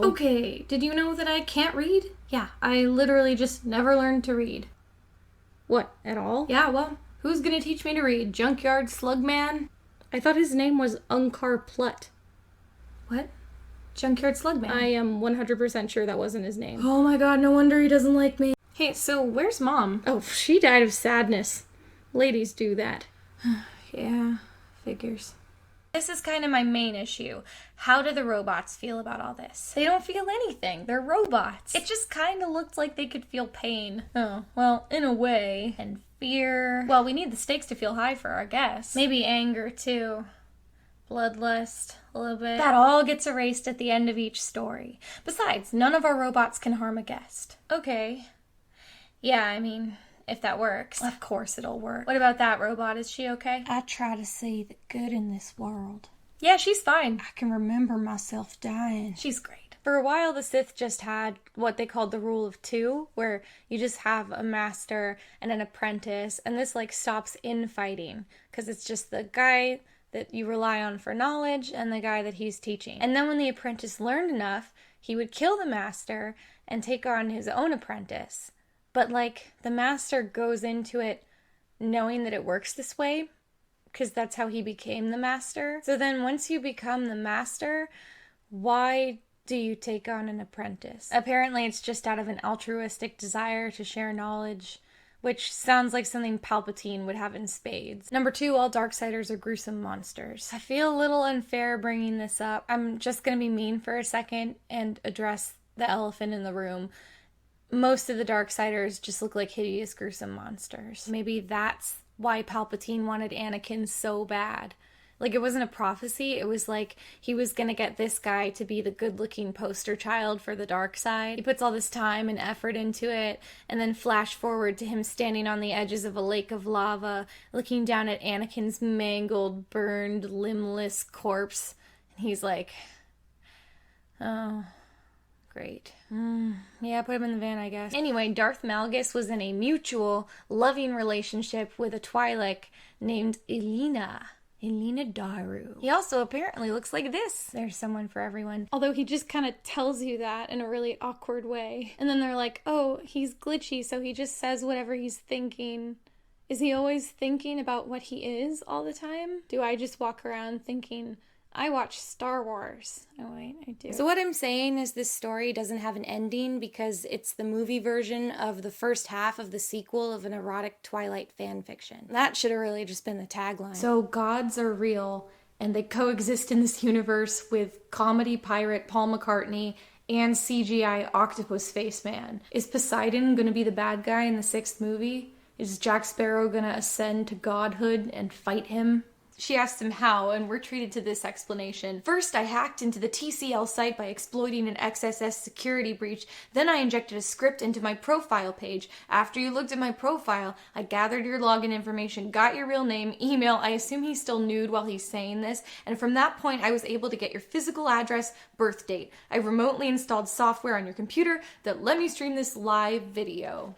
Okay, did you know that I can't read? Yeah, I literally just never learned to read. What, at all? Yeah, well, who's gonna teach me to read? Junkyard Slugman? I thought his name was Unkar Plut. What? Junkyard Slugman? I am 100% sure that wasn't his name. Oh my god, no wonder he doesn't like me. Hey, so where's Mom? Oh, she died of sadness. Ladies do that. Yeah, figures. This is kind of my main issue. How do the robots feel about all this? They don't feel anything. They're robots. It just kind of looked like they could feel pain. Oh, well, in a way. And fear. Well, we need the stakes to feel high for our guests. Maybe anger, too. Bloodlust, a little bit. That all gets erased at the end of each story. Besides, none of our robots can harm a guest. Okay. Yeah, I mean, if that works. Of course it'll work. What about that robot? Is she okay? I try to see the good in this world. Yeah, she's fine. I can remember myself dying. She's great. For a while, the Sith just had what they called the rule of two, where you just have a master and an apprentice, and this, stops infighting, because it's just the guy that you rely on for knowledge and the guy that he's teaching. And then when the apprentice learned enough, he would kill the master and take on his own apprentice. But, the master goes into it knowing that it works this way, because that's how he became the master. So then once you become the master, why do you take on an apprentice? Apparently it's just out of an altruistic desire to share knowledge, which sounds like something Palpatine would have in spades. Number 2, all Darksiders are gruesome monsters. I feel a little unfair bringing this up. I'm just going to be mean for a second and address the elephant in the room. Most of the Darksiders just look like hideous, gruesome monsters. Maybe that's why Palpatine wanted Anakin so bad. It wasn't a prophecy. It was he was gonna get this guy to be the good-looking poster child for the dark side. He puts all this time and effort into it, and then flash forward to him standing on the edges of a lake of lava, looking down at Anakin's mangled, burned, limbless corpse. And he's like, oh, great. Yeah, put him in the van, I guess. Anyway, Darth Malgus was in a mutual, loving relationship with a Twi'lek named Elena Daru. He also apparently looks like this. There's someone for everyone. Although he just kind of tells you that in a really awkward way. And then they're like, oh, he's glitchy, so he just says whatever he's thinking. Is he always thinking about what he is all the time? Do I just walk around thinking, I watch Star Wars? Oh wait, I do. So what I'm saying is this story doesn't have an ending because it's the movie version of the first half of the sequel of an erotic Twilight fan fiction. That should have really just been the tagline. So gods are real, and they coexist in this universe with comedy pirate Paul McCartney and CGI octopus face man. Is Poseidon gonna be the bad guy in the 6th movie? Is Jack Sparrow gonna ascend to godhood and fight him? She asked him how, and we're treated to this explanation. First, I hacked into the TCL site by exploiting an XSS security breach. Then I injected a script into my profile page. After you looked at my profile, I gathered your login information, got your real name, email. I assume he's still nude while he's saying this. And from that point, I was able to get your physical address, birth date. I remotely installed software on your computer that let me stream this live video.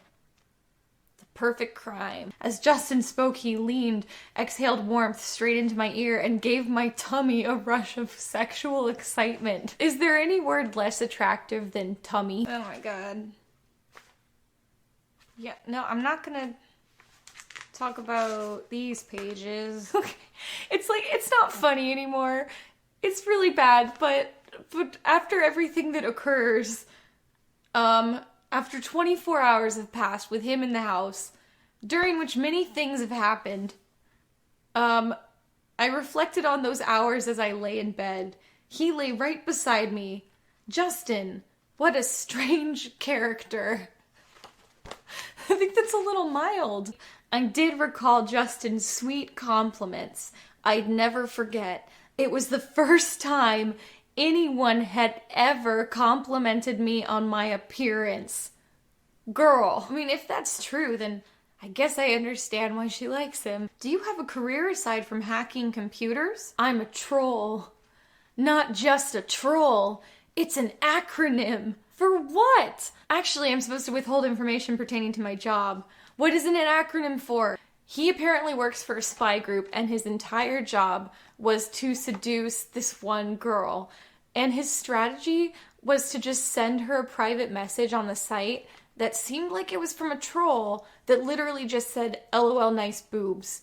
Perfect crime. As Justin spoke, he leaned, exhaled warmth straight into my ear, and gave my tummy a rush of sexual excitement. Is there any word less attractive than tummy? Oh my god. Yeah, no, I'm not gonna talk about these pages. Okay. It's not funny anymore. It's really bad, but after everything that occurs, after 24 hours have passed with him in the house, during which many things have happened, I reflected on those hours as I lay in bed. He lay right beside me. Justin, what a strange character. I think that's a little mild. I did recall Justin's sweet compliments. I'd never forget. It was the first time anyone had ever complimented me on my appearance. Girl, I mean, if that's true, then I guess I understand why she likes him. Do you have a career aside from hacking computers? I'm a troll. Not just a troll. It's an acronym. For what? Actually, I'm supposed to withhold information pertaining to my job. What is it an acronym for? He apparently works for a spy group, and his entire job was to seduce this one girl. And his strategy was to just send her a private message on the site that seemed like it was from a troll that literally just said, LOL, nice boobs.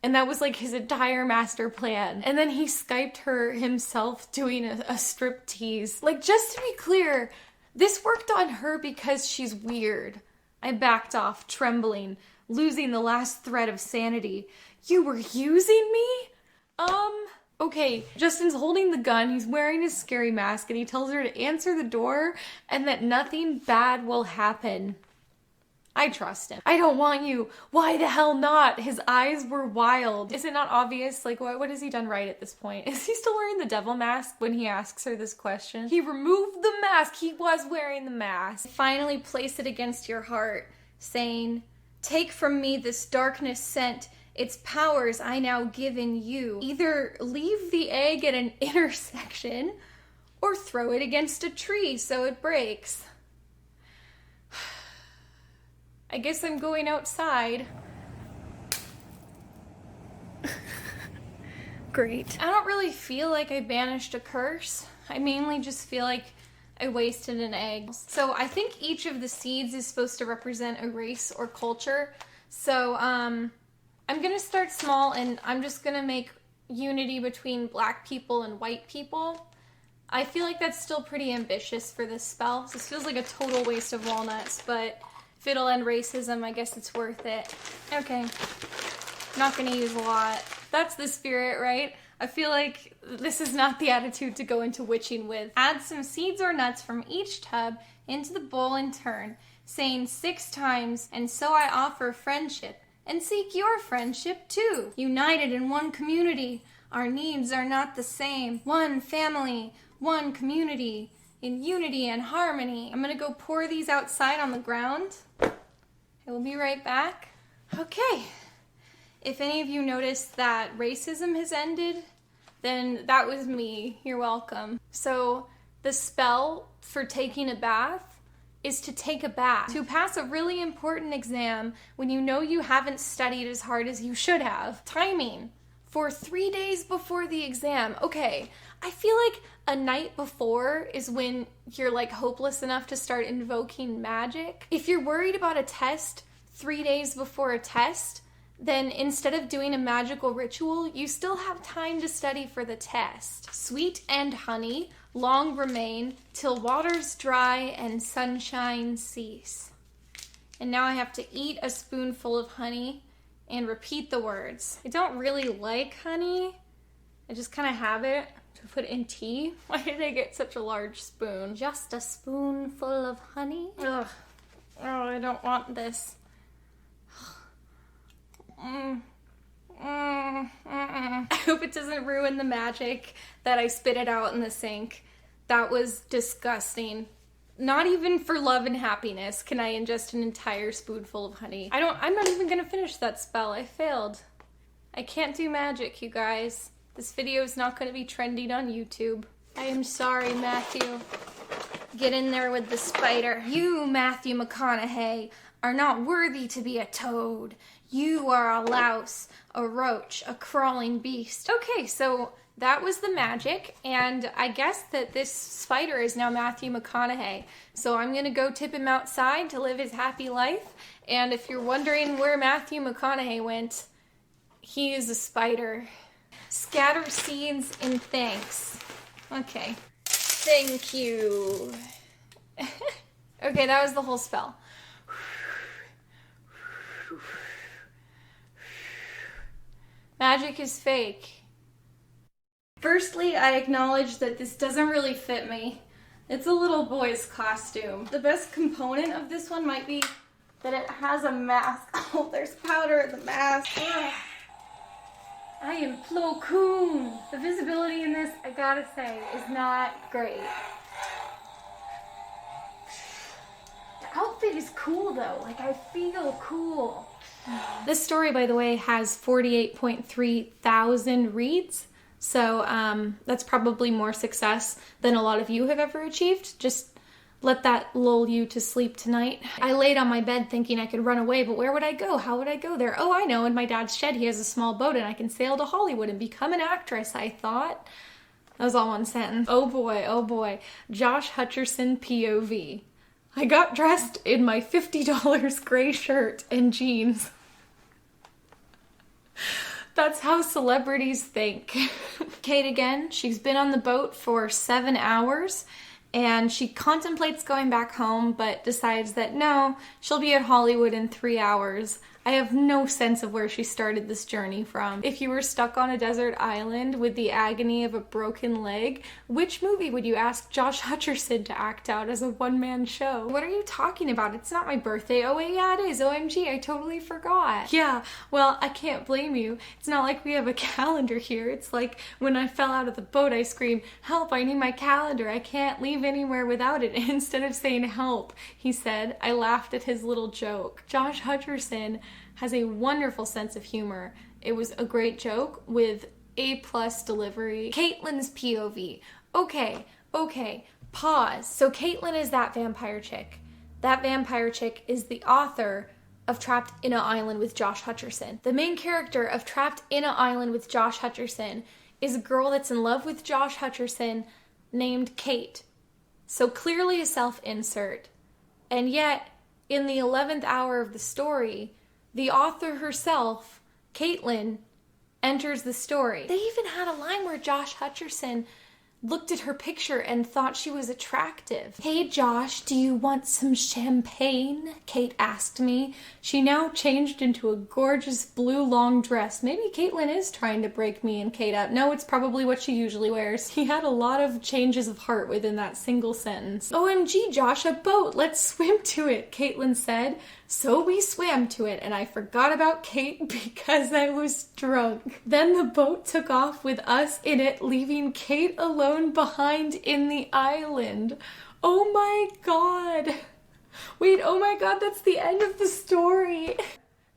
And that was like his entire master plan. And then he Skyped her himself doing a strip tease. Like, just to be clear, this worked on her because she's weird. I backed off, trembling, losing the last thread of sanity. You were using me? Okay, Justin's holding the gun, he's wearing his scary mask, and he tells her to answer the door and that nothing bad will happen. I trust him. I don't want you. Why the hell not? His eyes were wild. Is it not obvious? Like, what has he done right at this point? Is he still wearing the devil mask when he asks her this question? He removed the mask. He was wearing the mask. Finally place it against your heart, saying, take from me this darkness sent, its powers I now give in you. Either leave the egg at an intersection, or throw it against a tree so it breaks. I guess I'm going outside. Great. I don't really feel like I banished a curse. I mainly just feel like I wasted an egg. So I think each of the seeds is supposed to represent a race or culture. So I'm gonna start small and I'm just gonna make unity between black people and white people. I feel like that's still pretty ambitious for this spell. This feels like a total waste of walnuts, but if it'll end racism, I guess it's worth it. Okay. Not gonna use a lot. That's the spirit, right? I feel like this is not the attitude to go into witching with. Add some seeds or nuts from each tub into the bowl in turn, saying 6 times, and so I offer friendship, and seek your friendship too. United in one community, our needs are not the same. One family, one community, in unity and harmony. I'm gonna go pour these outside on the ground. I will be right back. Okay. If any of you noticed that racism has ended, then that was me. You're welcome. So the spell for taking a bath is to take a bath. To pass a really important exam when you know you haven't studied as hard as you should have. Timing. For 3 days before the exam. Okay, I feel like a night before is when you're like hopeless enough to start invoking magic. If you're worried about a test 3 days before a test, then instead of doing a magical ritual, you still have time to study for the test. Sweet and honey long remain till waters dry and sunshine cease. And now I have to eat a spoonful of honey and repeat the words. I don't really like honey. I just kind of have it to put in tea. Why did I get such a large spoon? Just a spoonful of honey? Ugh. Oh, I don't want this. I hope it doesn't ruin the magic that I spit it out in the sink. That was disgusting. Not even for love and happiness can I ingest an entire spoonful of honey. I'm not even gonna finish that spell. I failed. I can't do magic, you guys. This video is not gonna be trending on YouTube. I am sorry, Matthew. Get in there with the spider. You, Matthew McConaughey, are not worthy to be a toad. You are a louse, a roach, a crawling beast. Okay, so that was the magic, and I guess that this spider is now Matthew McConaughey. So I'm gonna go tip him outside to live his happy life, and if you're wondering where Matthew McConaughey went, he is a spider. Scatter seeds in thanks. Okay. Thank you. Okay, that was the whole spell. Magic is fake. Firstly, I acknowledge that this doesn't really fit me. It's a little boy's costume. The best component of this one might be that it has a mask. Oh, there's powder in the mask. Ugh. I am Plo Koon. The visibility in this, I gotta say, is not great. The outfit is cool though. Like, I feel cool. This story, by the way, has 48.3 thousand reads. So that's probably more success than a lot of you have ever achieved. Just let that lull you to sleep tonight. I laid on my bed thinking I could run away, but where would I go? How would I go there? Oh, I know, in my dad's shed he has a small boat and I can sail to Hollywood and become an actress, I thought. That was all one sentence. Oh boy. Josh Hutcherson POV. I got dressed in my $50 gray shirt and jeans. That's how celebrities think. Kate again, she's been on the boat for 7 hours and she contemplates going back home but decides that no, she'll be at Hollywood in 3 hours. I have no sense of where she started this journey from. If you were stuck on a desert island with the agony of a broken leg, which movie would you ask Josh Hutcherson to act out as a one-man show? What are you talking about? It's not my birthday. Oh wait, yeah it is. OMG, I totally forgot. Yeah, well, I can't blame you. It's not like we have a calendar here. It's like when I fell out of the boat, I screamed, help, I need my calendar. I can't leave anywhere without it. Instead of saying help, he said, I laughed at his little joke. Josh Hutcherson has a wonderful sense of humor. It was a great joke with A+ delivery. Caitlin's POV. Okay, pause. So Caitlin is that vampire chick. That vampire chick is the author of Trapped in an Island with Josh Hutcherson. The main character of Trapped in an Island with Josh Hutcherson is a girl that's in love with Josh Hutcherson named Kate. So clearly a self-insert. And yet, in the 11th hour of the story, the author herself, Caitlin, enters the story. They even had a line where Josh Hutcherson looked at her picture and thought she was attractive. Hey Josh, do you want some champagne? Kate asked me. She now changed into a gorgeous blue long dress. Maybe Caitlin is trying to break me and Kate up. No, it's probably what she usually wears. He had a lot of changes of heart within that single sentence. OMG Josh, a boat, let's swim to it, Caitlin said. So we swam to it, and I forgot about Kate because I was drunk. Then the boat took off with us in it, leaving Kate alone behind in the island. Oh my god. Wait, oh my god, that's the end of the story.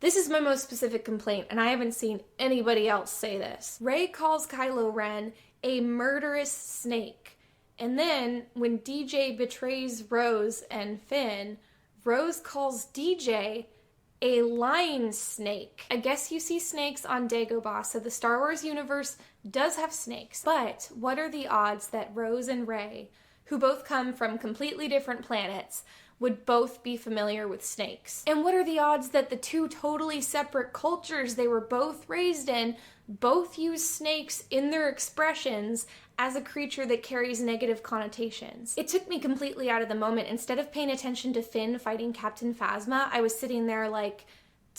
This is my most specific complaint, and I haven't seen anybody else say this. Rey calls Kylo Ren a murderous snake. And then, when DJ betrays Rose and Finn, Rose calls DJ a lying snake. I guess you see snakes on Dagobah, so the Star Wars universe does have snakes. But what are the odds that Rose and Rey, who both come from completely different planets, would both be familiar with snakes? And what are the odds that the two totally separate cultures they were both raised in both use snakes in their expressions as a creature that carries negative connotations? It took me completely out of the moment. Instead of paying attention to Finn fighting Captain Phasma, I was sitting there like,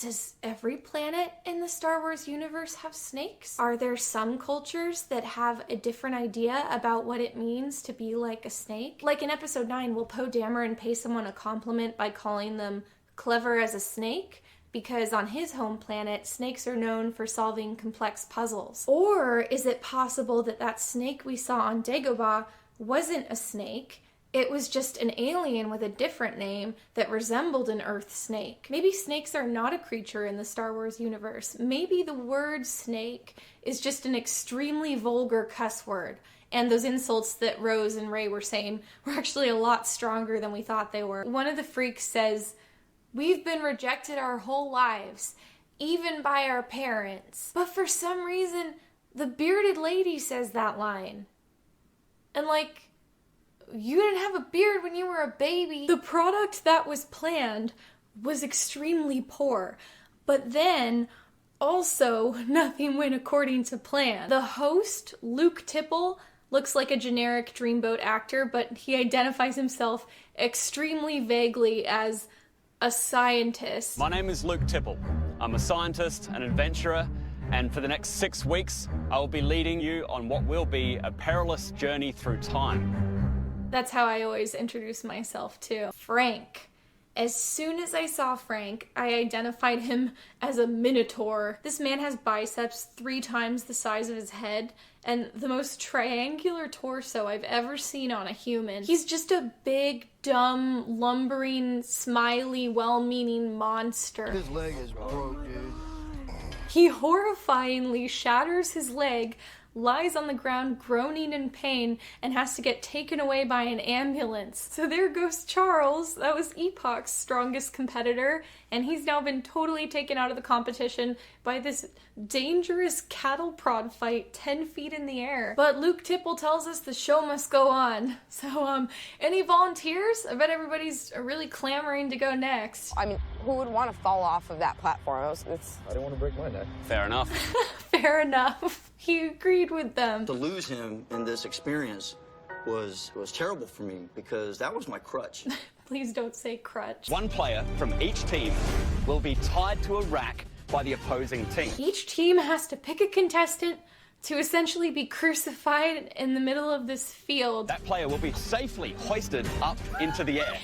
does every planet in the Star Wars universe have snakes? Are there some cultures that have a different idea about what it means to be like a snake? Like in episode 9, will Poe Dameron pay someone a compliment by calling them clever as a snake? Because on his home planet, snakes are known for solving complex puzzles. Or is it possible that that snake we saw on Dagobah wasn't a snake? It was just an alien with a different name that resembled an Earth snake. Maybe snakes are not a creature in the Star Wars universe. Maybe the word snake is just an extremely vulgar cuss word. And those insults that Rose and Rey were saying were actually a lot stronger than we thought they were. One of the freaks says, "We've been rejected our whole lives, even by our parents." But for some reason, the bearded lady says that line. And like, you didn't have a beard when you were a baby. The product that was planned was extremely poor. But then, also, nothing went according to plan. The host, Luke Tipple, looks like a generic Dreamboat actor, but he identifies himself extremely vaguely as a scientist. My name is Luke Tipple. I'm a scientist, an adventurer, and for the next 6 weeks, I will be leading you on what will be a perilous journey through time. That's how I always introduce myself too. Frank. As soon as I saw Frank, I identified him as a minotaur. This man has biceps 3 times the size of his head and the most triangular torso I've ever seen on a human. He's just a big, dumb, lumbering, smiley, well-meaning monster. His leg is broke, dude. He horrifyingly shatters his leg lies on the ground groaning in pain and has to get taken away by an ambulance. So there goes Charles. That was Epoch's strongest competitor, and he's now been totally taken out of the competition by this dangerous cattle prod fight 10 feet in the air. But Luke Tipple tells us the show must go on. So, any volunteers? I bet everybody's really clamoring to go next. I mean, who would want to fall off of that platform? I don't want to break my neck. Fair enough. Fair enough. He agreed with them. To lose him in this experience was terrible for me because that was my crutch. Please don't say crutch. One player from each team will be tied to a rack by the opposing team. Each team has to pick a contestant to essentially be crucified in the middle of this field. That player will be safely hoisted up into the air.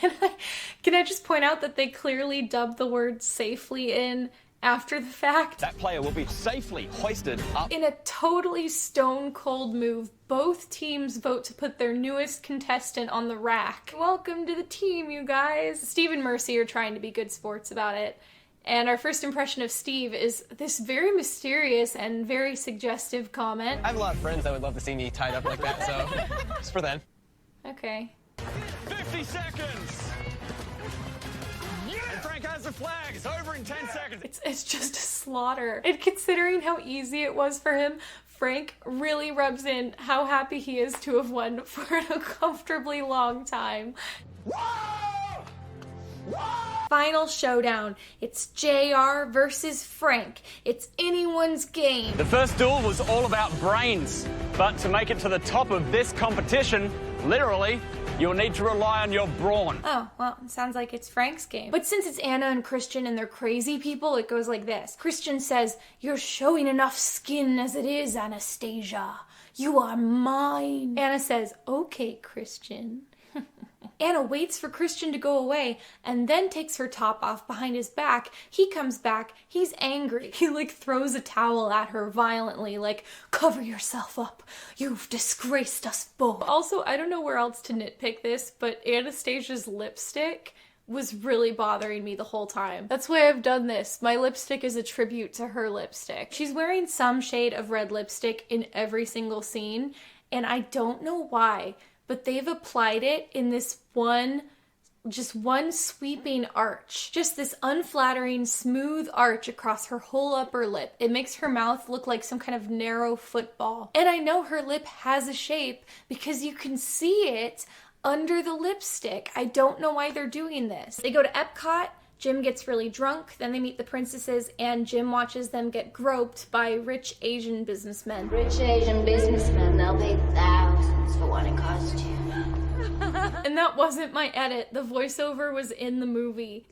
Can I just point out that they clearly dubbed the word safely in after the fact? That player will be safely hoisted up. In a totally stone cold move, both teams vote to put their newest contestant on the rack. Welcome to the team, you guys. Steve and Mercy are trying to be good sports about it. And our first impression of Steve is this very mysterious and very suggestive comment. I have a lot of friends that would love to see me tied up like that, so it's for them. Okay. 50 seconds! And Frank has the flag. It's over in 10 seconds. It's just a slaughter. And considering how easy it was for him, Frank really rubs in how happy he is to have won for an uncomfortably long time. Whoa! Whoa! Final showdown. It's JR versus Frank. It's anyone's game. The first duel was all about brains, but to make it to the top of this competition, literally, you'll need to rely on your brawn. Oh, well, it sounds like it's Frank's game. But since it's Anna and Christian and they're crazy people, it goes like this. Christian says, "You're showing enough skin as it is, Anastasia. You are mine." Anna says, "Okay, Christian." Anna waits for Christian to go away and then takes her top off behind his back. He comes back. He's angry. He throws a towel at her violently, "Cover yourself up. You've disgraced us both." Also, I don't know where else to nitpick this, but Anastasia's lipstick was really bothering me the whole time. That's why I've done this. My lipstick is a tribute to her lipstick. She's wearing some shade of red lipstick in every single scene, and I don't know why, but they've applied it in this one sweeping arch. Just this unflattering, smooth arch across her whole upper lip. It makes her mouth look like some kind of narrow football. And I know her lip has a shape because you can see it under the lipstick. I don't know why they're doing this. They go to Epcot. Jim gets really drunk, then they meet the princesses, and Jim watches them get groped by rich Asian businessmen. Rich Asian businessmen, they'll pay thousands for one costume. And that wasn't my edit. The voiceover was in the movie.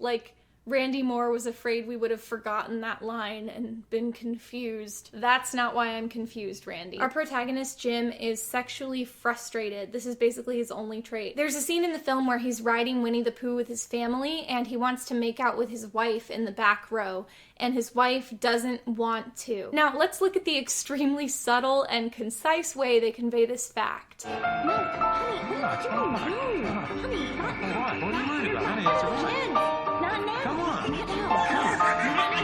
Randy Moore was afraid we would have forgotten that line and been confused. That's not why I'm confused, Randy. Our protagonist, Jim, is sexually frustrated. This is basically his only trait. There's a scene in the film where he's riding Winnie the Pooh with his family, and he wants to make out with his wife in the back row, and his wife doesn't want to. Now, let's look at the extremely subtle and concise way they convey this fact. No, honey, come on. Honey, not now. What are you worried about? Honey, it's a risk. Not now. Come on. Not now.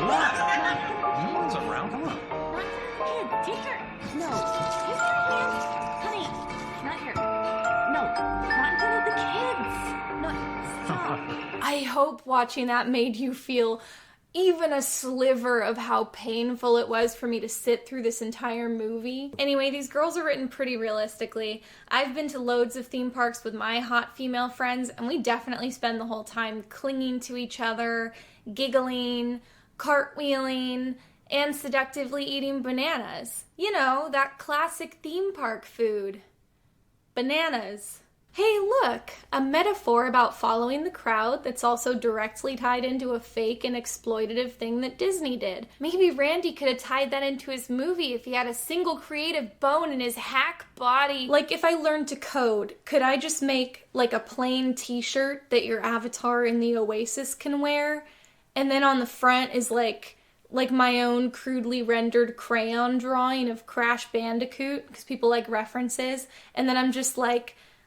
What? What's up, Brown? Come on. Not here. Take her. No. Take her here. Honey, not here. No, not in front of the kids. No, stop. I hope watching that made you feel even a sliver of how painful it was for me to sit through this entire movie. Anyway, these girls are written pretty realistically. I've been to loads of theme parks with my hot female friends, and we definitely spend the whole time clinging to each other, giggling, cartwheeling, and seductively eating bananas. You know, that classic theme park food. Bananas. Hey, look, a metaphor about following the crowd that's also directly tied into a fake and exploitative thing that Disney did. Maybe Randy could have tied that into his movie if he had a single creative bone in his hack body. If I learned to code, could I just make a plain t-shirt that your avatar in the Oasis can wear? And then on the front is like my own crudely rendered crayon drawing of Crash Bandicoot, because people like references. And then I'm just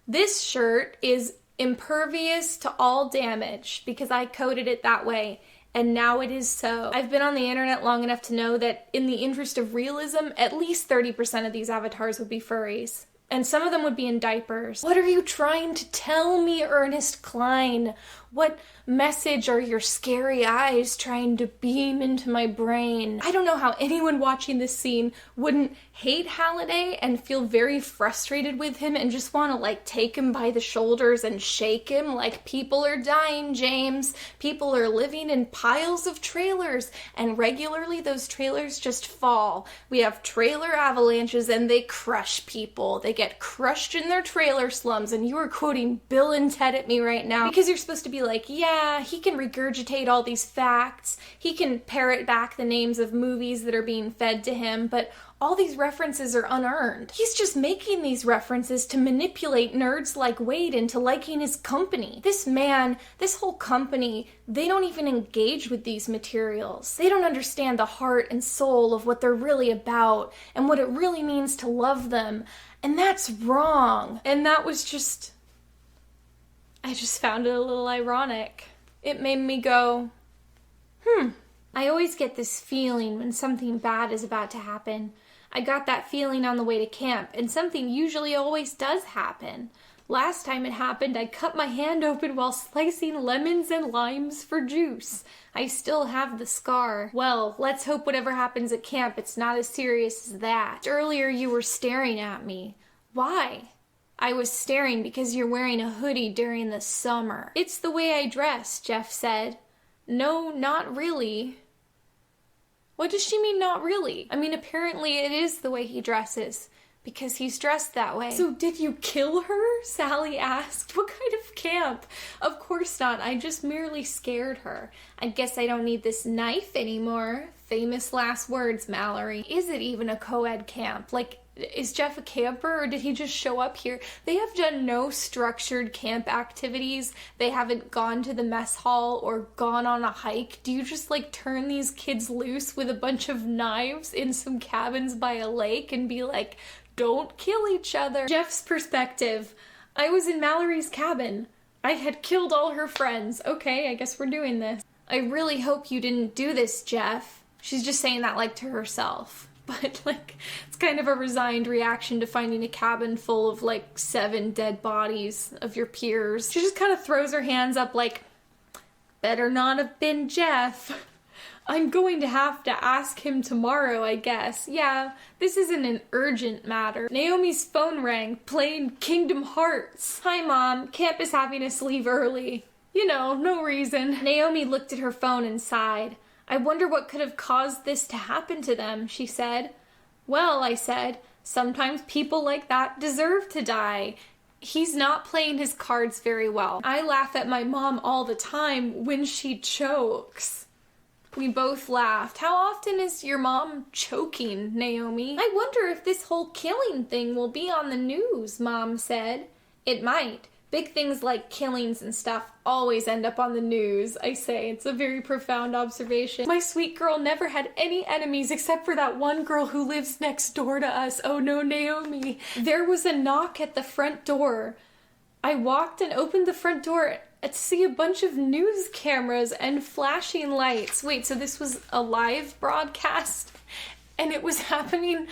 this shirt is impervious to all damage because I coded it that way. and now it is so. I've been on the internet long enough to know that in the interest of realism, at least 30% of these avatars would be furries. And some of them would be in diapers. What are you trying to tell me, Ernest Klein? What message are your scary eyes trying to beam into my brain? I don't know how anyone watching this scene wouldn't hate Halliday and feel very frustrated with him and just want to like take him by the shoulders and shake him like, people are dying, James. People are living in piles of trailers, and regularly those trailers just fall. We have trailer avalanches and they crush people. They get crushed in their trailer slums, and you are quoting Bill and Ted at me right now because you're supposed to be like, yeah, he can regurgitate all these facts, he can parrot back the names of movies that are being fed to him, but all these references are unearned. He's just making these references to manipulate nerds like Wade into liking his company. This man, this whole company, they don't even engage with these materials. They don't understand the heart and soul of what they're really about and what it really means to love them. And that's wrong. And that was just... I just found it a little ironic. It made me go, I always get this feeling when something bad is about to happen. I got that feeling on the way to camp, and something usually always does happen. Last time it happened, I cut my hand open while slicing lemons and limes for juice. I still have the scar. Well, let's hope whatever happens at camp, it's not as serious as that. Earlier you were staring at me. Why? I was staring because you're wearing a hoodie during the summer. It's the way I dress, Jeff said. No, not really. What does she mean, not really? I mean, apparently it is the way he dresses, because he's dressed that way. So did you kill her? Sally asked. What kind of camp? Of course not. I just merely scared her. I guess I don't need this knife anymore. Famous last words, Mallory. Is it even a co-ed camp? Like, is Jeff a camper, or did he just show up here? They have done no structured camp activities. They haven't gone to the mess hall or gone on a hike. Do you just like turn these kids loose with a bunch of knives in some cabins by a lake and be like, don't kill each other? Jeff's perspective. I was in Mallory's cabin. I had killed all her friends. Okay, I guess we're doing this. I really hope you didn't do this, Jeff. She's just saying that like to herself. But, like, it's kind of a resigned reaction to finding a cabin full of, like, 7 dead bodies of your peers. She just kind of throws her hands up like, better not have been Jeff. I'm going to have to ask him tomorrow, I guess. Yeah, this isn't an urgent matter. Naomi's phone rang, playing Kingdom Hearts. Hi, Mom. Camp is having us leave early. You know, no reason. Naomi looked at her phone and sighed. I wonder what could have caused this to happen to them, she said. Well, I said, sometimes people like that deserve to die. He's not playing his cards very well. I laugh at my mom all the time when she chokes. We both laughed. How often is your mom choking, Naomi? I wonder if this whole killing thing will be on the news, Mom said. It might. Big things like killings and stuff always end up on the news, I say. It's a very profound observation. My sweet girl never had any enemies except for that one girl who lives next door to us. Oh no, Naomi. There was a knock at the front door. I walked and opened the front door to see a bunch of news cameras and flashing lights. Wait, so this was a live broadcast? And it was happening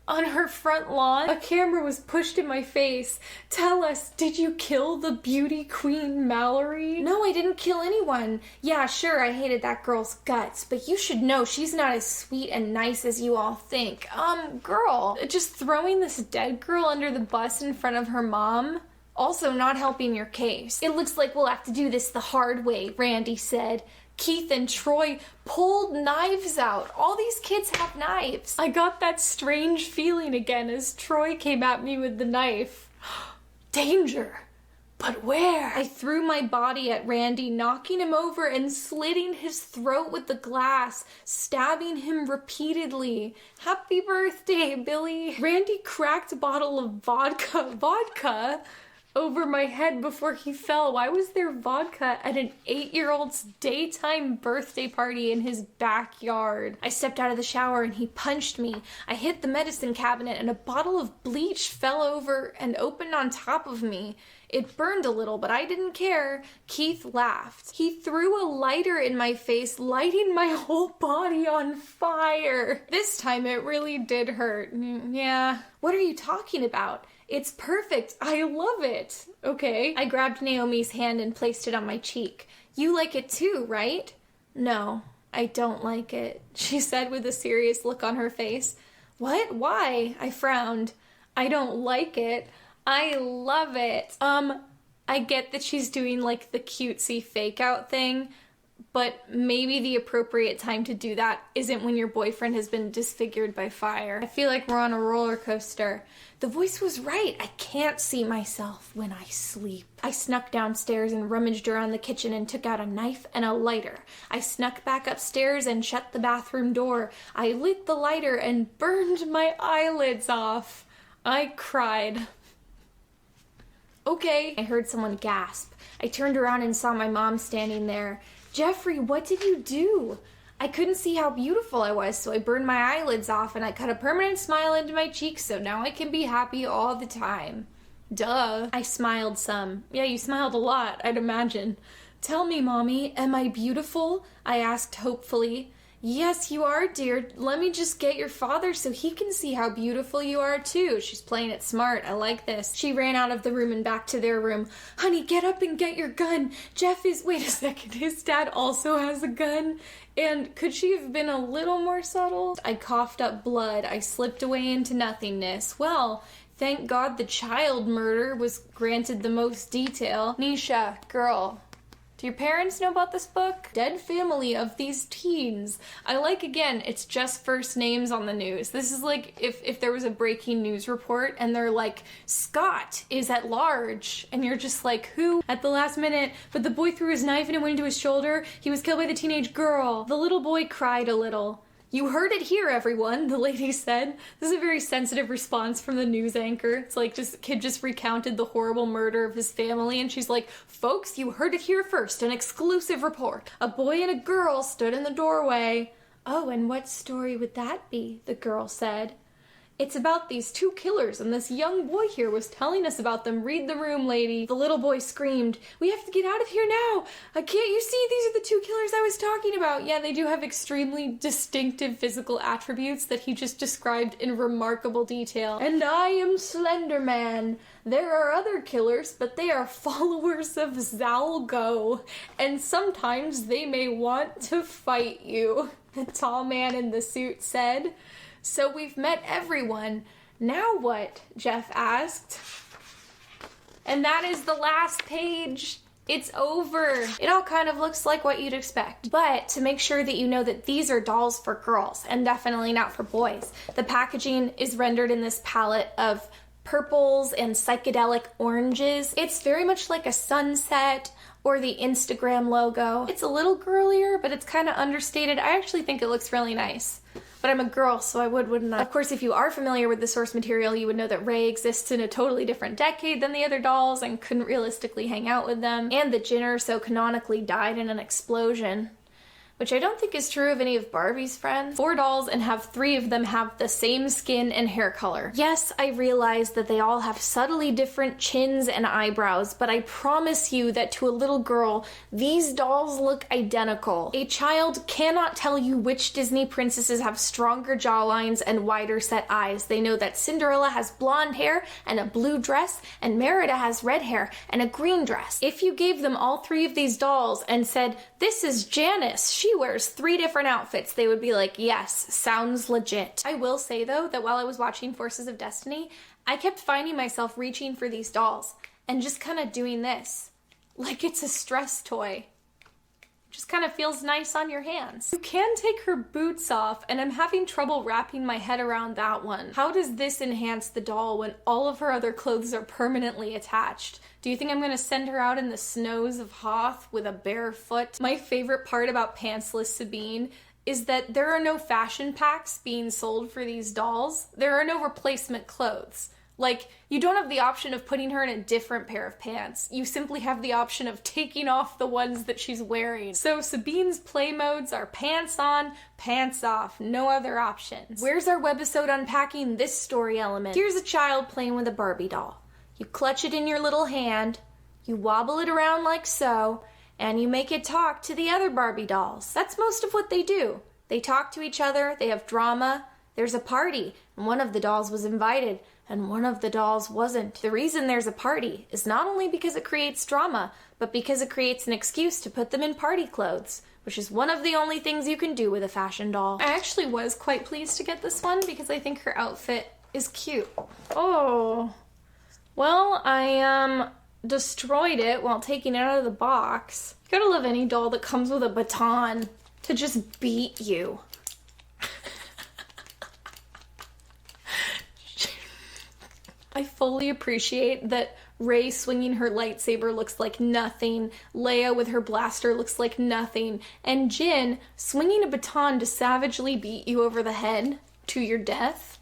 on her front lawn? A camera was pushed in my face. Tell us, did you kill the beauty queen Mallory? No, I didn't kill anyone. Yeah, sure, I hated that girl's guts, but you should know she's not as sweet and nice as you all think. Girl, just throwing this dead girl under the bus in front of her mom? Also not helping your case. It looks like we'll have to do this the hard way, Randy said. Keith and Troy pulled knives out. All these kids have knives. I got that strange feeling again as Troy came at me with the knife. Danger. But where? I threw my body at Randy, knocking him over and slitting his throat with the glass, stabbing him repeatedly. Happy birthday, Billy. Randy cracked a bottle of vodka over my head before he fell. Why was there vodka at an 8-year-old's daytime birthday party in his backyard? I stepped out of the shower and he punched me. I hit the medicine cabinet and a bottle of bleach fell over and opened on top of me. It burned a little, but I didn't care. Keith laughed. He threw a lighter in my face, lighting my whole body on fire. This time it really did hurt. Yeah. What are you talking about? It's perfect. I love it. Okay. I grabbed Naomi's hand and placed it on my cheek. You like it too, right? No, I don't like it, she said with a serious look on her face. What? Why? I frowned. I don't like it. I love it. I get that she's doing like the cutesy fake out thing, but maybe the appropriate time to do that isn't when your boyfriend has been disfigured by fire. I feel like we're on a roller coaster. The voice was right. I can't see myself when I sleep. I snuck downstairs and rummaged around the kitchen and took out a knife and a lighter. I snuck back upstairs and shut the bathroom door. I lit the lighter and burned my eyelids off. I cried. Okay. I heard someone gasp. I turned around and saw my mom standing there. Jeffrey, what did you do? I couldn't see how beautiful I was, so I burned my eyelids off and I cut a permanent smile into my cheeks so now I can be happy all the time. Duh. I smiled some. Yeah, you smiled a lot, I'd imagine. Tell me, Mommy, am I beautiful? I asked hopefully. Yes, you are, dear. Let me just get your father so he can see how beautiful you are, too. She's playing it smart. I like this. She ran out of the room and back to their room. Honey, get up and get your gun. Jeff is... Wait a second. His dad also has a gun. And could she have been a little more subtle? I coughed up blood. I slipped away into nothingness. Well, thank God the child murder was granted the most detail. Nisha, girl... Do your parents know about this book? Dead family of these teens. I like, again, it's just first names on the news. This is like if there was a breaking news report and they're like, Scott is at large. And you're just like, who? At the last minute, but the boy threw his knife and it went into his shoulder. He was killed by the teenage girl. The little boy cried a little. You heard it here, everyone, the lady said. This is a very sensitive response from the news anchor. It's like kid just recounted the horrible murder of his family, and she's like, folks, you heard it here first, an exclusive report. A boy and a girl stood in the doorway. Oh, and what story would that be? The girl said. It's about these two killers, and this young boy here was telling us about them. Read the room, lady. The little boy screamed, we have to get out of here now. Can't you see these are the two killers I was talking about? Yeah, they do have extremely distinctive physical attributes that he just described in remarkable detail. And I am Slender Man. There are other killers, but they are followers of Zalgo, and sometimes they may want to fight you, the tall man in the suit said. So we've met everyone. Now what? Jeff asked. And that is the last page. It's over. It all kind of looks like what you'd expect. But to make sure that you know that these are dolls for girls and definitely not for boys, the packaging is rendered in this palette of purples and psychedelic oranges. It's very much like a sunset or the Instagram logo. It's a little girlier, but it's kind of understated. I actually think it looks really nice. But I'm a girl, so I wouldn't I? Of course, if you are familiar with the source material, you would know that Ray exists in a totally different decade than the other dolls and couldn't realistically hang out with them, and that Jinner so canonically died in an explosion. Which I don't think is true of any of Barbie's friends. 4 dolls and have 3 of them have the same skin and hair color. Yes, I realize that they all have subtly different chins and eyebrows, but I promise you that to a little girl, these dolls look identical. A child cannot tell you which Disney princesses have stronger jawlines and wider set eyes. They know that Cinderella has blonde hair and a blue dress, and Merida has red hair and a green dress. If you gave them all 3 of these dolls and said, this is Janice, she wears 3 different outfits, they would be like, yes, sounds legit. I will say though that while I was watching Forces of Destiny, I kept finding myself reaching for these dolls and just kind of doing this. Like it's a stress toy. Just kind of feels nice on your hands. You can take her boots off, and I'm having trouble wrapping my head around that one. How does this enhance the doll when all of her other clothes are permanently attached? Do you think I'm gonna send her out in the snows of Hoth with a bare foot? My favorite part about Pantsless Sabine is that there are no fashion packs being sold for these dolls. There are no replacement clothes. Like, you don't have the option of putting her in a different pair of pants. You simply have the option of taking off the ones that she's wearing. So Sabine's play modes are pants on, pants off, no other options. Where's our webisode unpacking this story element? Here's a child playing with a Barbie doll. You clutch it in your little hand, you wobble it around like so, and you make it talk to the other Barbie dolls. That's most of what they do. They talk to each other, they have drama. There's a party, and one of the dolls was invited, and one of the dolls wasn't. The reason there's a party is not only because it creates drama, but because it creates an excuse to put them in party clothes, which is one of the only things you can do with a fashion doll. I actually was quite pleased to get this one because I think her outfit is cute. Oh, well, I destroyed it while taking it out of the box. You gotta love any doll that comes with a baton to just beat you. I fully appreciate that Rey swinging her lightsaber looks like nothing, Leia with her blaster looks like nothing, and Jin swinging a baton to savagely beat you over the head to your death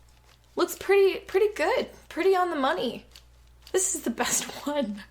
looks pretty good, pretty on the money. This is the best one.